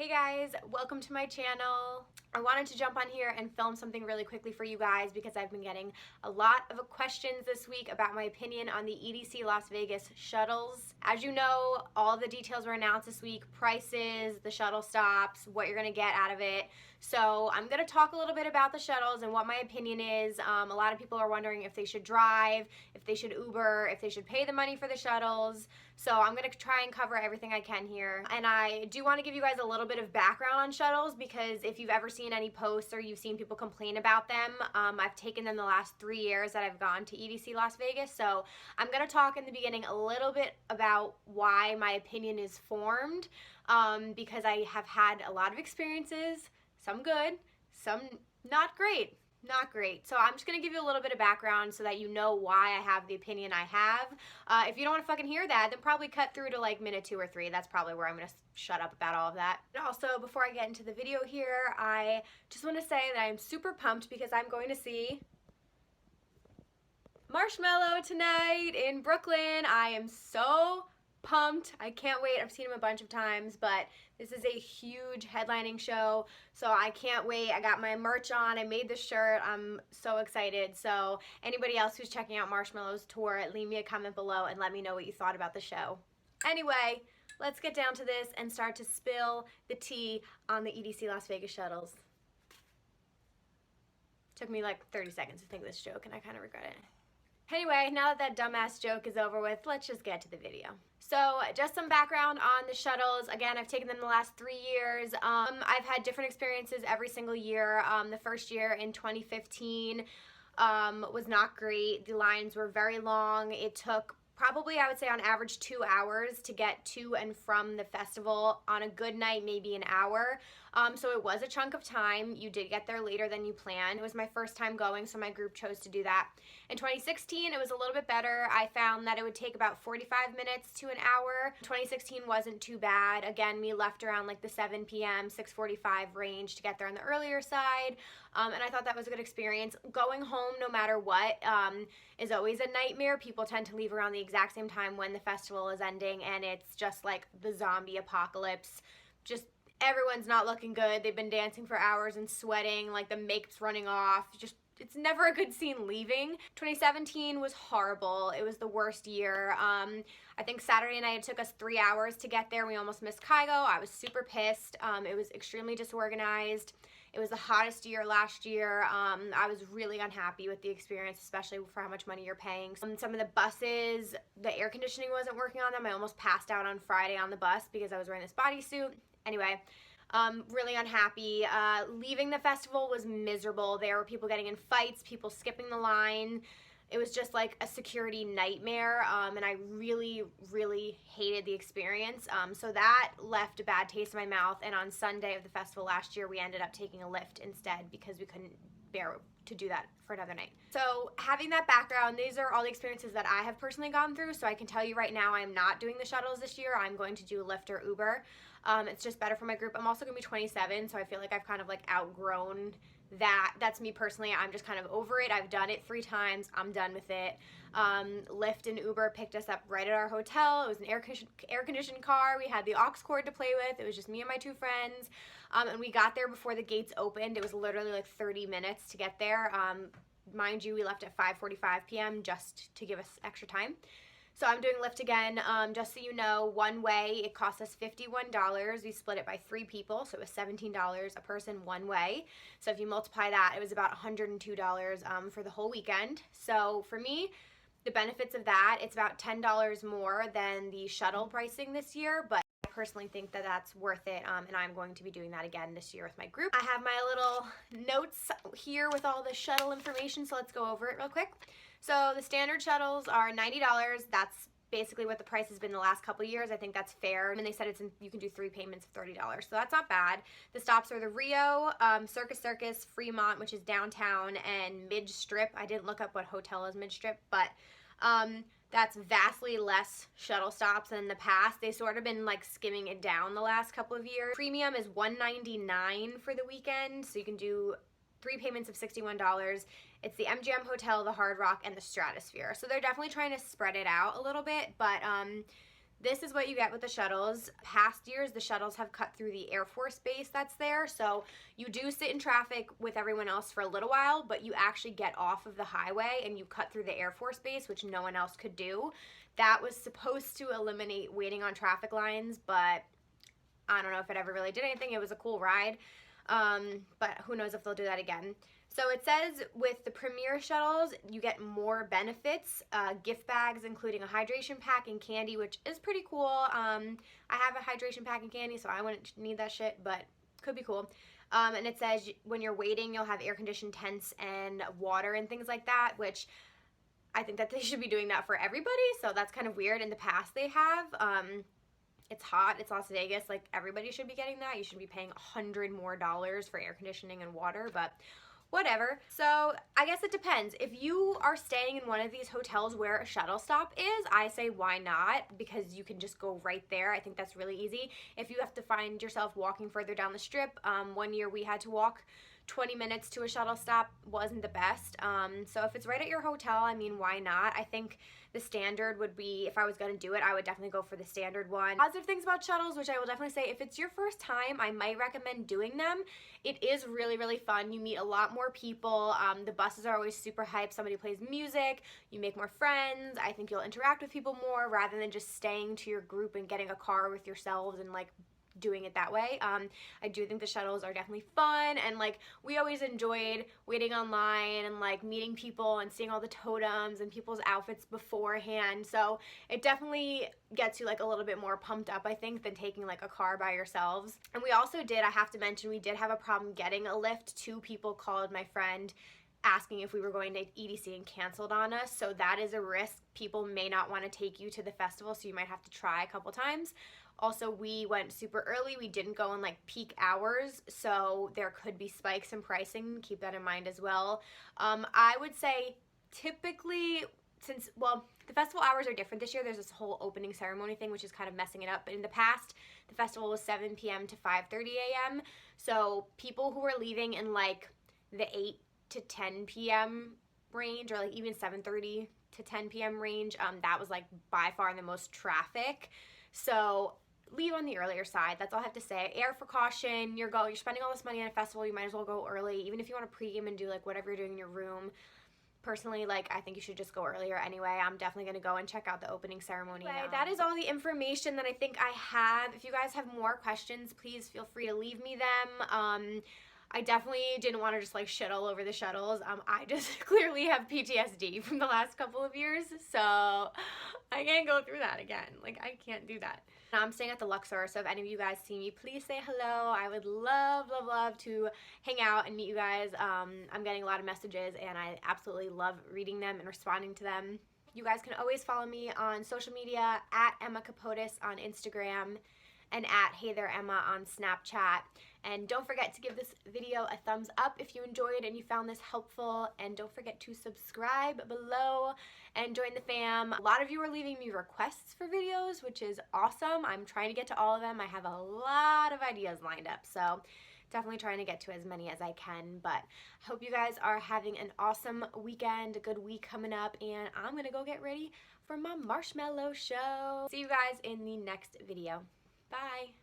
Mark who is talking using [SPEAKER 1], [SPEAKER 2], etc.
[SPEAKER 1] Hey guys, welcome to my channel. I wanted to jump on here and film something really quickly for you guys because I've been getting a lot of questions this week about my opinion on the EDC Las Vegas shuttles. As you know, all of the details were announced this week, prices, the shuttle stops, what you're gonna get out of it. So I'm gonna talk a little bit about the shuttles and what my opinion is. A lot of people are wondering if they should drive, if they should Uber, if they should pay the money for the shuttles. So I'm gonna try and cover everything I can here. And I do wanna give you guys a little bit of background on shuttles because if you've ever seen any posts or you've seen people complain about them, I've taken them the last 3 years that I've gone to EDC Las Vegas. So I'm gonna talk in the beginning a little bit about why my opinion is formed because I have had a lot of experiences, some good, some not great. Not great. So I'm just going to give you a little bit of background so that you know why I have the opinion I have. If you don't want to fucking hear that, then probably cut through to like minute 2 or 3. That's probably where I'm going to shut up about all of that. And also, before I get into the video here, I just want to say that I'm super pumped because I'm going to see Marshmallow tonight in Brooklyn. I am so pumped. I can't wait. I've seen him a bunch of times, but this is a huge headlining show, so I can't wait. I got my merch on. I made the shirt. I'm so excited. So anybody else who's checking out Marshmallow's tour, leave me a comment below and let me know what you thought about the show. Anyway, let's get down to this and start to spill the tea on the EDC Las Vegas shuttles. Took me like 30 seconds to think of this joke, and I kind of regret it. Anyway, now that dumbass joke is over with, let's just get to the video. So just some background on the shuttles. Again, I've taken them the last 3 years. I've had different experiences every single year. The first year in 2015 was not great. The lines were very long. It took probably, I would say, on average 2 hours to get to and from the festival. On a good night, maybe an hour. So it was a chunk of time. You did get there later than you planned. It was my first time going, so my group chose to do that. In 2016, it was a little bit better. I found that it would take about 45 minutes to an hour. 2016 wasn't too bad. Again, we left around like the 7 p.m., 6:45 range to get there on the earlier side. And I thought that was a good experience. Going home, no matter what, is always a nightmare. People tend to leave around the exact same time when the festival is ending, and it's just like the zombie apocalypse. Just everyone's not looking good. They've been dancing for hours and sweating, like the makeup's running off. Just it's never a good scene leaving. 2017 was horrible. It was the worst year. I think Saturday night it took us 3 hours to get there. We almost missed Kygo. I was super pissed. It was extremely disorganized. It was the hottest year last year. I was really unhappy with the experience, especially for how much money you're paying. Some of the buses, the air conditioning wasn't working on them. I almost passed out on Friday on the bus because I was wearing this bodysuit. Anyway, really unhappy. Leaving the festival was miserable. There were people getting in fights, people skipping the line. It was just like a security nightmare, and I really, really hated the experience. So that left a bad taste in my mouth, and on Sunday of the festival last year, we ended up taking a Lyft instead because we couldn't bear to do that for another night. So having that background, these are all the experiences that I have personally gone through, so I can tell you right now I'm not doing the shuttles this year. I'm going to do Lyft or Uber. It's just better for my group. I'm also going to be 27, so I feel like I've kind of like outgrown that. That's me personally. I'm just kind of over it. I've done it 3 times. I'm done with it. Lyft and Uber picked us up right at our hotel. It was an air-conditioned car. We had the aux cord to play with. It was just me and my 2 friends. And we got there before the gates opened. It was literally like 30 minutes to get there. Mind you, we left at 5:45 p.m. just to give us extra time. So I'm doing Lyft again. Just so you know, one way, it cost us $51. We split it by 3 people, so it was $17 a person one way. So if you multiply that, it was about $102 for the whole weekend. So for me, the benefits of that, it's about $10 more than the shuttle pricing this year, but I personally think that that's worth it, and I'm going to be doing that again this year with my group. I have my little notes here with all the shuttle information, so let's go over it real quick. So the standard shuttles are $90. That's basically what the price has been the last couple of years. I think that's fair. And they said you can do 3 payments of $30. So that's not bad. The stops are the Rio, Circus, Fremont, which is downtown, and Mid-Strip. I didn't look up what hotel is Mid-Strip, but that's vastly less shuttle stops than in the past. They've sort of been like skimming it down the last couple of years. Premium is $199 for the weekend, so you can do 3 payments of $61. It's the MGM Hotel, the Hard Rock, and the Stratosphere. So they're definitely trying to spread it out a little bit, but This is what you get with the shuttles. Past years, the shuttles have cut through the Air Force base that's there, so you do sit in traffic with everyone else for a little while, but you actually get off of the highway and you cut through the Air Force base, which no one else could do. That was supposed to eliminate waiting on traffic lines, but I don't know if it ever really did anything. It was a cool ride, but who knows if they'll do that again. So it says with the Premier shuttles, you get more benefits, gift bags including a hydration pack and candy, which is pretty cool. I have a hydration pack and candy, so I wouldn't need that shit, but could be cool. And it says when you're waiting, you'll have air-conditioned tents and water and things like that, which I think that they should be doing that for everybody, so that's kind of weird. In the past they have. It's hot, it's Las Vegas, like everybody should be getting that. You should be paying $100 more for air conditioning and water, but whatever. So I guess it depends. If you are staying in one of these hotels where a shuttle stop is, I say why not, because you can just go right there. I think that's really easy. If you have to find yourself walking further down the strip, one year we had to walk 20 minutes to a shuttle stop, wasn't the best. So if it's right at your hotel, I mean, why not? I think the standard would be, if I was going to do it, I would definitely go for the standard one. Positive things about shuttles, which I will definitely say, if it's your first time, I might recommend doing them. It is really, really fun. You meet a lot more people. The buses are always super hyped. Somebody plays music. You make more friends. I think you'll interact with people more rather than just staying to your group and getting a car with yourselves and like doing it that way. I do think the shuttles are definitely fun, and like we always enjoyed waiting online and like meeting people and seeing all the totems and people's outfits beforehand. So it definitely gets you like a little bit more pumped up, I think, than taking like a car by yourselves. And we also did, I have to mention, we did have a problem getting a lift. 2 people called my friend asking if we were going to EDC and canceled on us, so that is a risk. People may not want to take you to the festival, so you might have to try a couple times. Also, we went super early. We didn't go in like peak hours, so there could be spikes in pricing. Keep that in mind as well. I would say typically, since, well, the festival hours are different this year. There's this whole opening ceremony thing, which is kind of messing it up. But in the past, the festival was 7 p.m. to 5:30 a.m. So people who were leaving in like the 8 to 10 p.m. range, or like even 7:30 to 10 p.m. range, that was like by far the most traffic. So leave on the earlier side. That's all I have to say. Air for caution. You're spending all this money on a festival. You might as well go early, even if you want to pregame and do like whatever you're doing in your room. Personally, like, I think you should just go earlier anyway. I'm definitely going to go and check out the opening ceremony. Anyway, that is all the information that I think I have. If you guys have more questions, please feel free to leave me them. I definitely didn't want to just like shit all over the shuttles. I just clearly have PTSD from the last couple of years, so I can't go through that again. Like, I can't do that. Now, I'm staying at the Luxor, so if any of you guys see me, please say hello. I would love, love, love to hang out and meet you guys. I'm getting a lot of messages, and I absolutely love reading them and responding to them. You guys can always follow me on social media, at Emma Capotis on Instagram, and at Hey There Emma on Snapchat. And don't forget to give this video a thumbs up if you enjoyed and you found this helpful. And don't forget to subscribe below and join the fam. A lot of you are leaving me requests for videos, which is awesome. I'm trying to get to all of them. I have a lot of ideas lined up, so definitely trying to get to as many as I can. But I hope you guys are having an awesome weekend, a good week coming up, and I'm gonna go get ready for my Marshmallow show. See you guys in the next video. Bye.